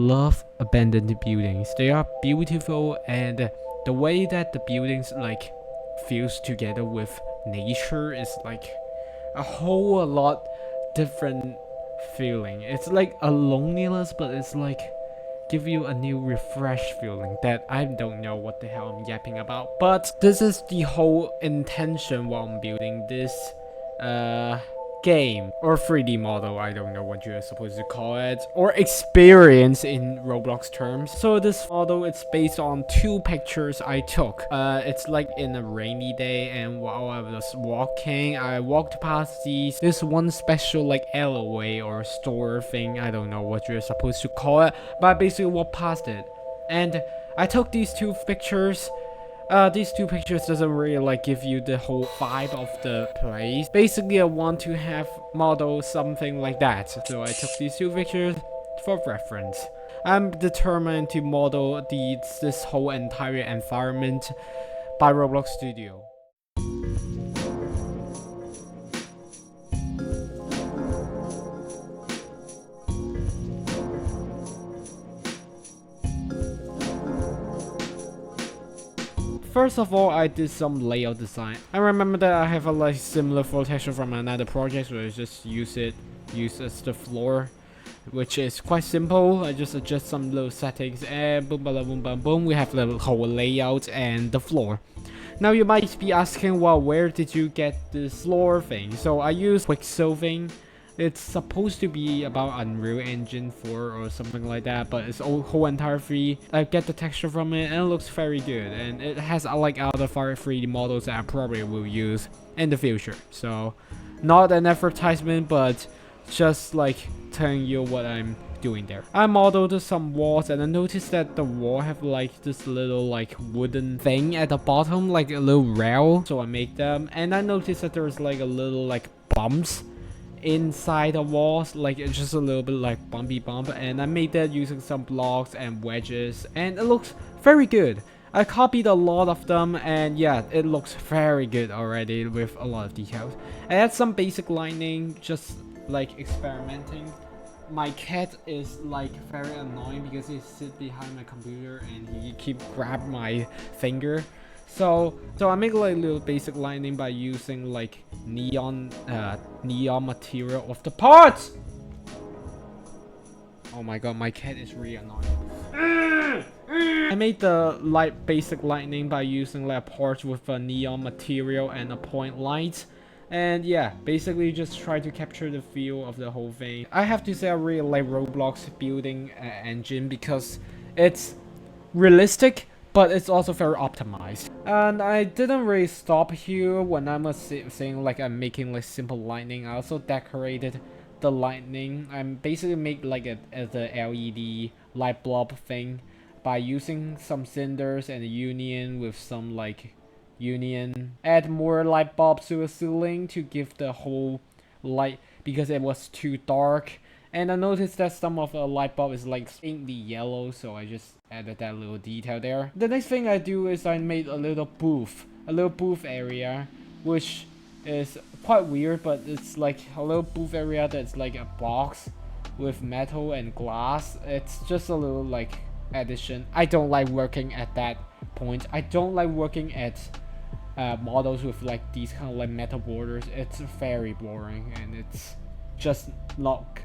love abandoned buildings. They are beautiful, and the way that the buildings like fuse together with nature is like a whole lot different feeling. It's like a loneliness, but it's like give you a new refresh feeling that I don't know what the hell I'm yapping about. But this is the whole intention while I'm building this game or 3D model. I don't know what you're supposed to call it, or experience in Roblox terms. So this model, it's based on 2 pictures I took. It's like in a rainy day, and while I was walking, I walked past this one special like alleyway or store thing. I don't know what you're supposed to call it, but I basically walked past it, and I took these 2 pictures. These 2 pictures doesn't really like give you the whole vibe of the place. Basically, I want to have model something like that. So I took these 2 pictures for reference. I'm determined to model this whole entire environment by Roblox Studio. First of all, I did some layout design. I remember that I have a like similar floor texture from another project where I just use as the floor, which is quite simple. I just adjust some little settings and boom, boom, boom, boom, boom. We have the whole layout and the floor. Now you might be asking, well, where did you get this floor thing? So I use Quixel thing. It's supposed to be about Unreal Engine 4 or something like that, but it's whole entire free. I get the texture from it, and it looks very good. And it has like other 3D models that I probably will use in the future. So, not an advertisement, but just like telling you what I'm doing there. I modeled some walls, and I noticed that the wall have like this little like wooden thing at the bottom, like a little rail. So I made them, and I noticed that there's like a little like bumps inside the walls, like it's just a little bit like bumpy bump, and I made that using some blocks and wedges, and it looks very good. I copied a lot of them, and yeah, it looks very good already with a lot of details. I had some basic lighting, just like experimenting. My cat is like very annoying because he sits behind my computer and he keep grab my finger. So I make like little basic lighting by using like neon material of the parts. Oh my god, my cat is really annoying. I made the basic lighting by using like parts with a neon material and a point light. And yeah, basically just try to capture the feel of the whole thing. I have to say I really like Roblox building engine because it's realistic, but it's also very optimized. And I didn't really stop here when I was saying like I'm making like simple lightning. I also decorated the lightning. I basically make like the LED light bulb thing by using some cinders and a union with some like union. Add more light bulbs to the ceiling to give the whole light because it was too dark. And I noticed that some of the light bulb is like faintly yellow, so I just added that little detail there. The next thing I do is I made a little booth area, which is quite weird, but it's like a little booth area that's like a box with metal and glass. It's just a little like addition. I don't like working at that point. I don't like working at models with like these kind of like metal borders. It's very boring and it's just not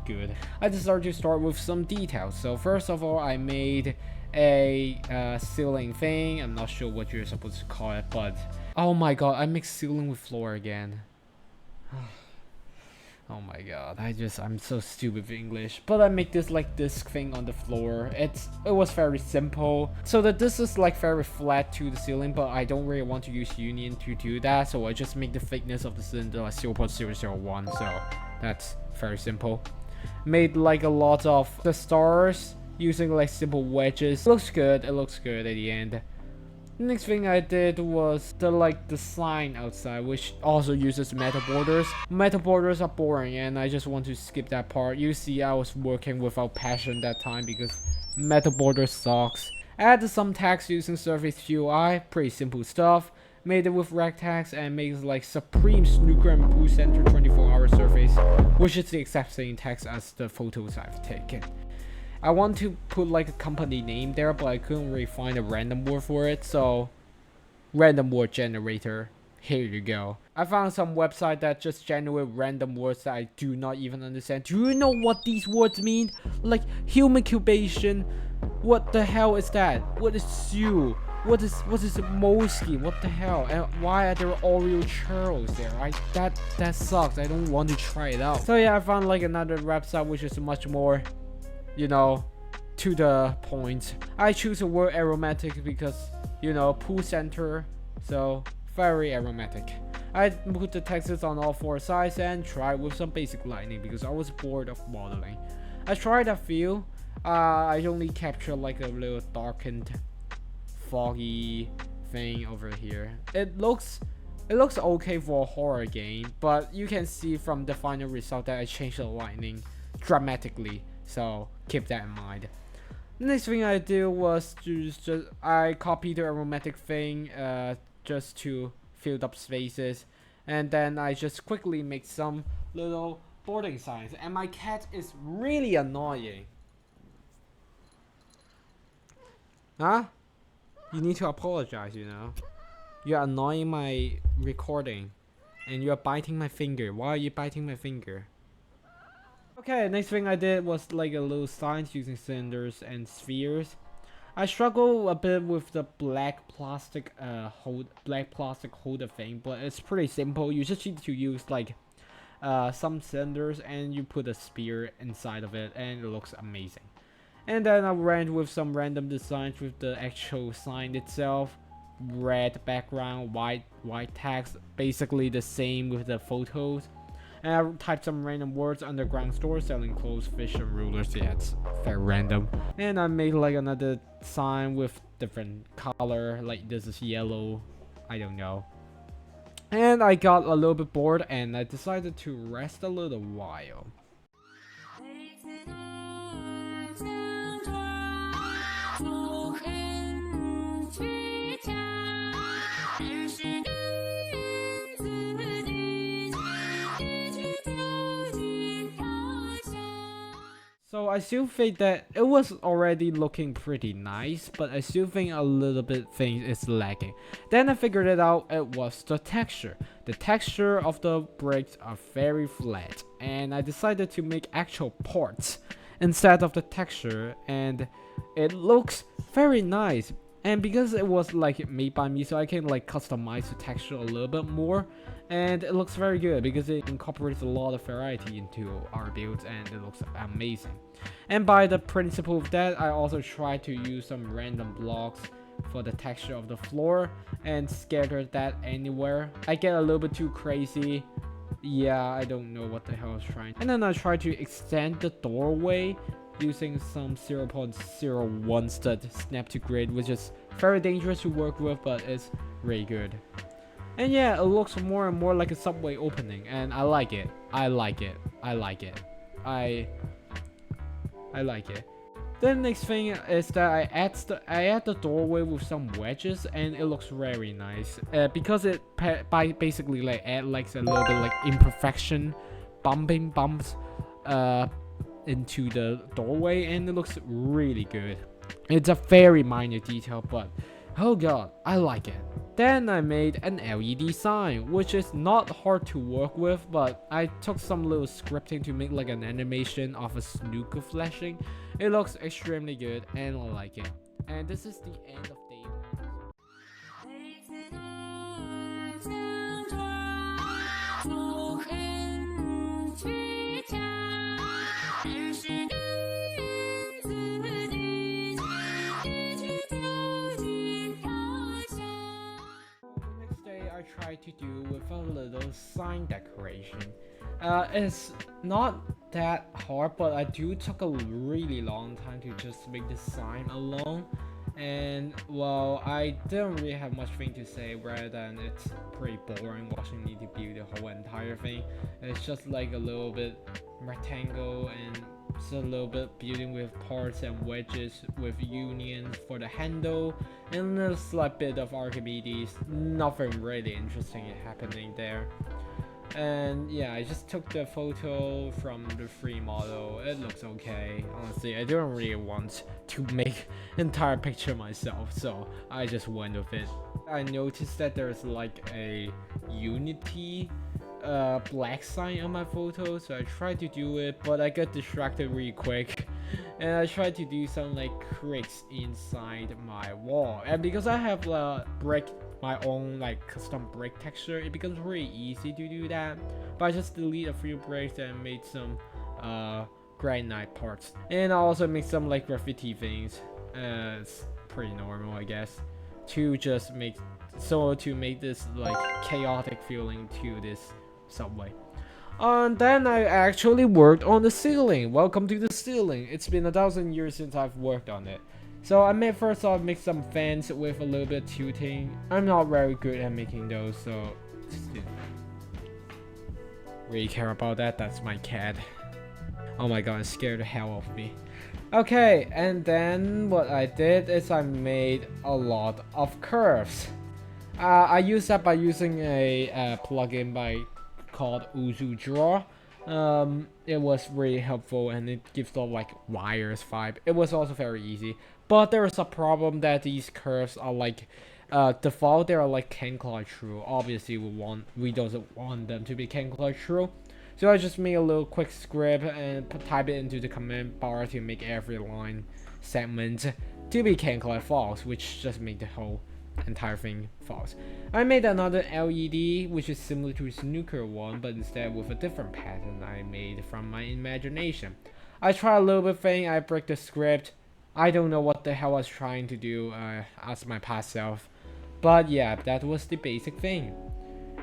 good. I decided to start with some details. So first of all, I made a ceiling thing. I'm not sure what you're supposed to call it, but oh my god, I mixed ceiling with floor again. Oh my god, I'm so stupid with English. But I make this like disc thing on the floor. It was very simple. So that this is like very flat to the ceiling, but I don't really want to use union to do that. So I just make the thickness of the cylinder like 0.001. So that's very simple. Made like a lot of the stars using like simple wedges. It looks good at the end. The next thing I did was the sign outside, which also uses metal borders. Metal borders are boring and I just want to skip that part. You see, I was working without passion that time because metal borders sucks. Added some text using Surface UI, pretty simple stuff. Made it with rect text and makes like Supreme Snooker and Poo Center 24-hour surface, which is the exact same text as the photos I've taken. I want to put like a company name there, but I couldn't really find a random word for it, so random word generator. Here you go. I found some website that just generate random words that I do not even understand. Do you know what these words mean? Like human incubation. What the hell is that? What is Sue? What is Moleskin? What the hell? And why are there Oreo churros there? That sucks. I don't want to try it out. So yeah, I found like another website which is much more, you know, to the point. I choose the word aromatic because, you know, pool center. So very aromatic. I put the texts on all 4 sides and tried with some basic lighting because I was bored of modeling. I tried a few. I only captured like a little darkened, foggy thing over here. It looks okay for a horror game, but you can see from the final result that I changed the lighting dramatically. So keep that in mind. The next thing I did was just I copied the aromatic thing just to fill up spaces, and then I just quickly make some little boarding signs. And my cat is really annoying. Huh? You need to apologize, you know. You're annoying my recording, and you're biting my finger. Why are you biting my finger? Okay, next thing I did was like a little signs using cylinders and spheres. I struggle a bit with the black plastic holder thing, but it's pretty simple. You just need to use like some cylinders and you put a sphere inside of it, and it looks amazing. And then I ran with some random designs with the actual sign itself. Red background, white text, basically the same with the photos. And I typed some random words: underground store selling clothes, fish, and rulers. Yeah, it's very random. And I made like another sign with different color, like this is yellow, I don't know. And I got a little bit bored and I decided to rest a little while. So I still think that it was already looking pretty nice, but I still think a little bit thing is lacking. Then I figured it out, it was the texture. The texture of the bricks are very flat, and I decided to make actual parts instead of the texture, and it looks very nice. And because it was like made by me, so I can like customize the texture a little bit more, and it looks very good because it incorporates a lot of variety into our builds, and it looks amazing. And by the principle of that, I also try to use some random blocks for the texture of the floor and scatter that anywhere. I get a little bit too crazy. Yeah, I don't know what the hell I was trying. And then I try to extend the doorway using some 0.01 stud snap to grid, which is very dangerous to work with, but it's really good. And yeah, it looks more and more like a subway opening, and I like it. I like it. Then the next thing is that I add the doorway with some wedges, and it looks very nice because it basically like add like a little bit like imperfection, bumps into the doorway, and it looks really good. It's a very minor detail, but oh god, I like it. Then I made an LED sign, which is not hard to work with, but I took some little scripting to make like an animation of a snooker flashing. It looks extremely good and I like it. And this is the end of day 1. I try to do with a little sign decoration. It's not that hard, but I took a really long time to just make this sign alone. And well, I didn't really have much thing to say rather than it's pretty boring watching me to build the whole entire thing. It's just like a little bit rectangle and just a little bit building with parts and wedges with unions for the handle, and a slight bit of Archimedes. Nothing really interesting happening there. And yeah, I just took the photo from the free model. It looks okay. Honestly, I don't really want to make entire picture myself, so I just went with it. I noticed that there's like a Unity black sign on my photo, so I tried to do it, but I got distracted really quick. And I tried to do some like creaks inside my wall, and because I have brick, my own like custom brick texture, it becomes really easy to do that. But I just delete a few bricks and made some granite parts, and I also make some like graffiti things. It's pretty normal, I guess, to just make this like chaotic feeling to this subway. And then I actually worked on the ceiling. Welcome to the ceiling. It's been 1,000 years since I've worked on it. So I made first off make some fans with a little bit of tilting. I'm not very good at making those, so just didn't really care about that. That's my cat. Oh my god, it scared the hell of me. Okay, and then what I did is I made a lot of curves. I use that by using a plugin called Uzu Draw. It was really helpful, and it gives the like wires vibe. It was also very easy, but there is a problem that these curves are like default. They are like cancel true. Obviously, we don't want them to be cancel true. So I just made a little quick script and type it into the command bar to make every line segment to be cancel false, which just make the whole entire thing false. I made another LED which is similar to the snooker one, but instead with a different pattern I made from my imagination. I try a little bit thing, I break the script. I don't know what the hell I was trying to do as my past self, but yeah, that was the basic thing.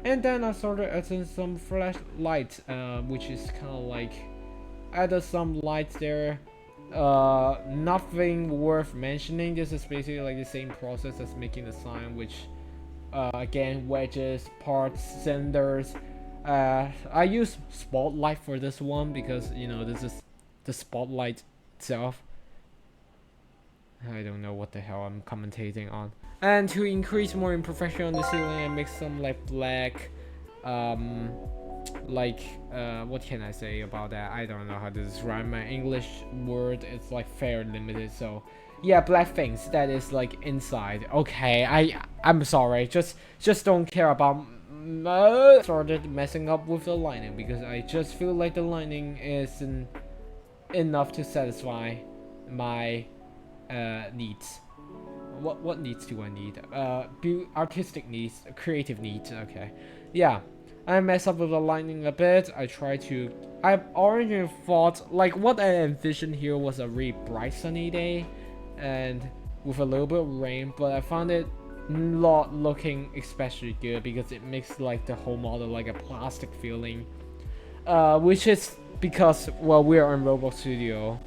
And then I started adding some flashlights, which is kind of like added some lights there. Nothing worth mentioning. This is basically like the same process as making the sign, which again, wedges, parts, cinders. I use spotlight for this one because, you know, this is the spotlight itself. I don't know what the hell I'm commentating on. And to increase more imperfection on the ceiling, I make some like black what can I say about that? I don't know how to describe my English word. It's like very limited, so yeah, black things that is like inside. Okay, I'm sorry, just don't care about started messing up with the lining because I just feel like the lining isn't enough to satisfy my needs. What needs do I need? Artistic needs, creative needs. Okay, yeah. I mess up with the lighting a bit. I originally thought like what I envisioned here was a really bright sunny day, and with a little bit of rain. But I found it not looking especially good because it makes like the whole model like a plastic feeling, which is because well we are in Roblox Studio.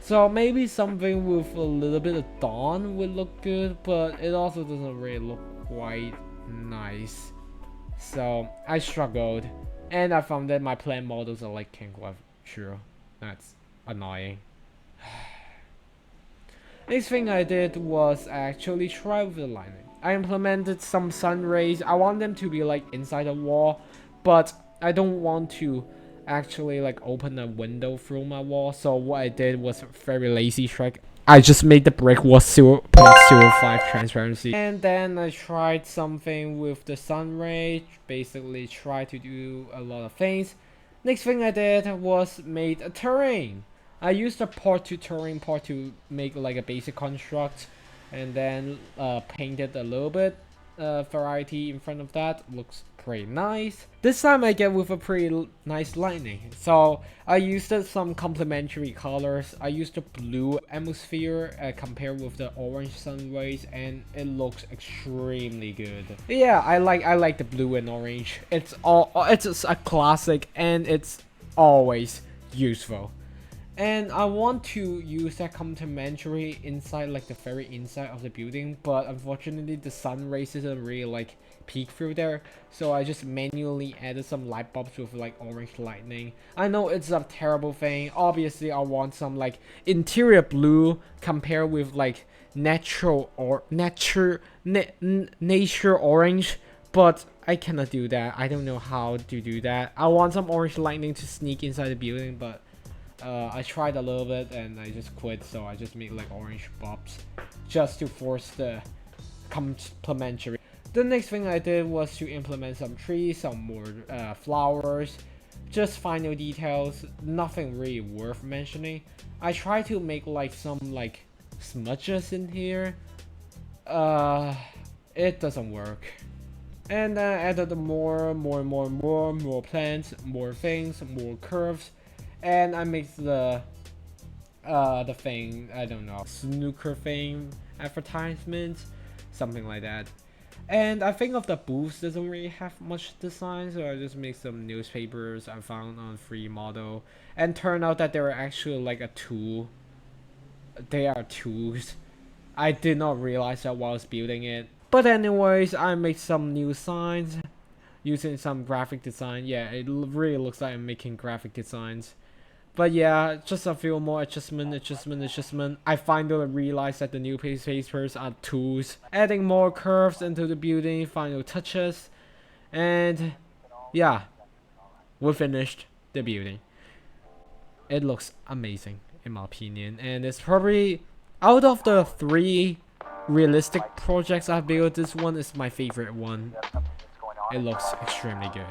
So maybe something with a little bit of dawn would look good, but it also doesn't really look quite nice. So I struggled, and I found that my plan models are like can't true. That's annoying. Next thing I did was actually try with the lighting. I implemented some sun rays. I want them to be like inside the wall, but I don't want to actually like open a window through my wall. So what I did was a very lazy trick. I just made the brick wall 0.05 transparency, and then I tried something with the sun ray. Basically tried to do a lot of things. Next thing I did was made a terrain. I used a part to make like a basic construct, and then painted a little bit variety in front of that. Looks pretty nice. This time I get with a pretty nice lighting. So I used some complementary colors. I used the blue atmosphere compared with the orange sun rays, and it looks extremely good. Yeah, I like the blue and orange. It's a classic, and it's always useful. And I want to use that complementary inside, like the very inside of the building, but unfortunately the sun rays doesn't really like peek through there, so I just manually added some light bulbs with like orange lightning. I know it's a terrible thing. Obviously I want some like interior blue compared with like nature orange, but I cannot do that. I don't know how to do that. I want some orange lightning to sneak inside the building, but I tried a little bit and I just quit. So I just made like orange bobs just to force the complementary. The next thing I did was to implement some trees, some more flowers, just final details, nothing really worth mentioning. I tried to make like some like smudges in here. It doesn't work. And then I added more plants, more things, more curves, and I made the thing, I don't know, snooker thing advertisement, something like that. And I think of the booths doesn't really have much design, so I just make some newspapers I found on free model, and turned out that they were actually like a tool. They are tools. I did not realize that while I was building it. But anyways, I made some new signs using some graphic design. Yeah, it really looks like I'm making graphic designs. But yeah, just a few more adjustment. I finally realized that the new papers are tools. Adding more curves into the building, final touches. And yeah, we finished the building. It looks amazing in my opinion. And it's probably, out of the 3 realistic projects I've built, this one is my favorite one. It looks extremely good.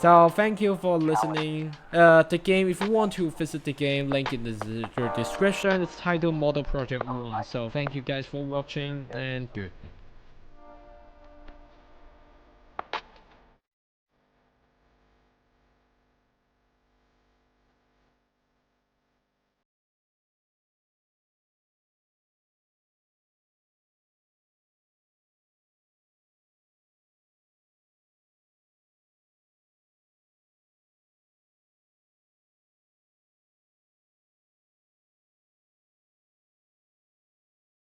So thank you for listening. The game, if you want to visit the game, link in the description. It's titled Model Project 1. So thank you guys for watching and good.